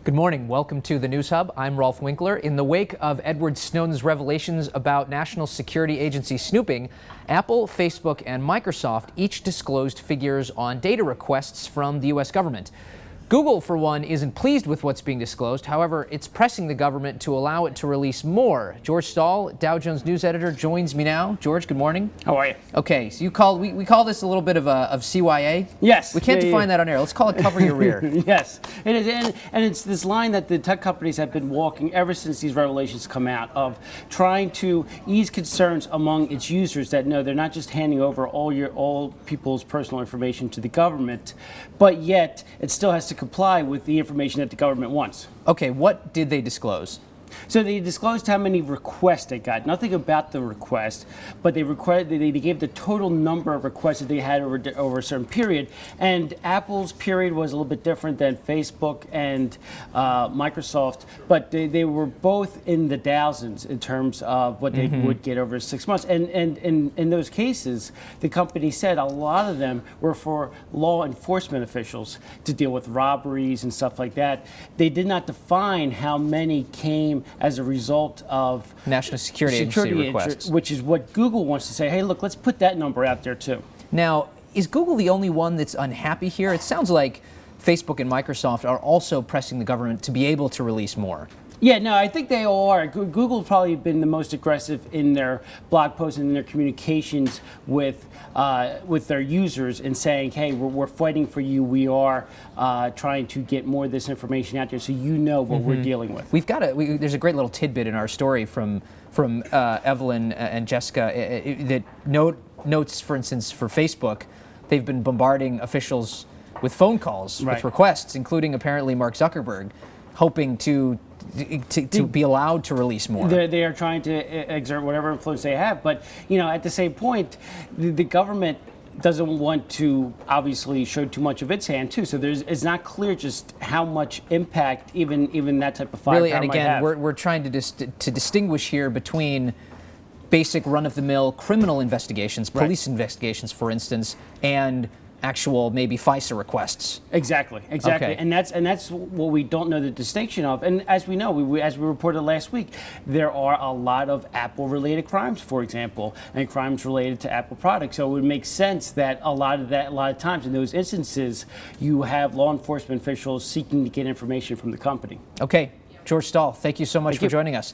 Good morning. Welcome to the News Hub. I'm Rolf Winkler. In the wake of Edward Snowden's revelations about National Security Agency snooping, Apple, Facebook, and Microsoft each disclosed figures on data requests from the U.S. government. Google, for one, isn't pleased with what's being disclosed. However, it's pressing the government to allow it to release more. George Stahl, Dow Jones News editor, joins me now. George, good morning. How are you? Okay, so we call this a little bit of CYA. Yes. We can't define that on air. Let's call it cover your rear. Yes, it is, and it's this line that the tech companies have been walking ever since these revelations come out, of trying to ease concerns among its users that no, they're not just handing over all people's personal information to the government, but yet it still has to comply with the information that the government wants. Okay, what did they disclose? So they disclosed how many requests they got. Nothing about the request, but they gave the total number of requests that they had over a certain period. And Apple's period was a little bit different than Facebook and Microsoft, but they were both in the thousands in terms of what they would get over 6 months. And in those cases, the company said a lot of them were for law enforcement officials to deal with robberies and stuff like that. They did not define how many came as a result of National Security Agency requests, which is what Google wants to say. Hey, look, let's put that number out there too. Now, is Google the only one that's unhappy here? It sounds like Facebook and Microsoft are also pressing the government to be able to release more. Yeah, no, I think they all are. Google has probably been the most aggressive in their blog posts and in their communications with their users in saying, hey, we're fighting for you. We are trying to get more of this information out there so you know what we're dealing with. There's a great little tidbit in our story from Evelyn and Jessica that notes, for instance, for Facebook, they've been bombarding officials with phone calls with requests, including apparently Mark Zuckerberg, hoping to be allowed to release more. They are trying to exert whatever influence they have, but at the same point, the government doesn't want to obviously show too much of its hand too. So it's not clear just how much impact even that type of firepower really, and again, might have. we're trying to distinguish here between basic run-of-the-mill criminal investigations, police investigations, for instance, and actual maybe FISA requests. Exactly. Okay. And that's what we don't know the distinction of. And as we know, as we reported last week, there are a lot of Apple-related crimes, for example, and crimes related to Apple products. So it would make sense that a lot of times in those instances, you have law enforcement officials seeking to get information from the company. Okay, George Stahl, thank you so much for joining us.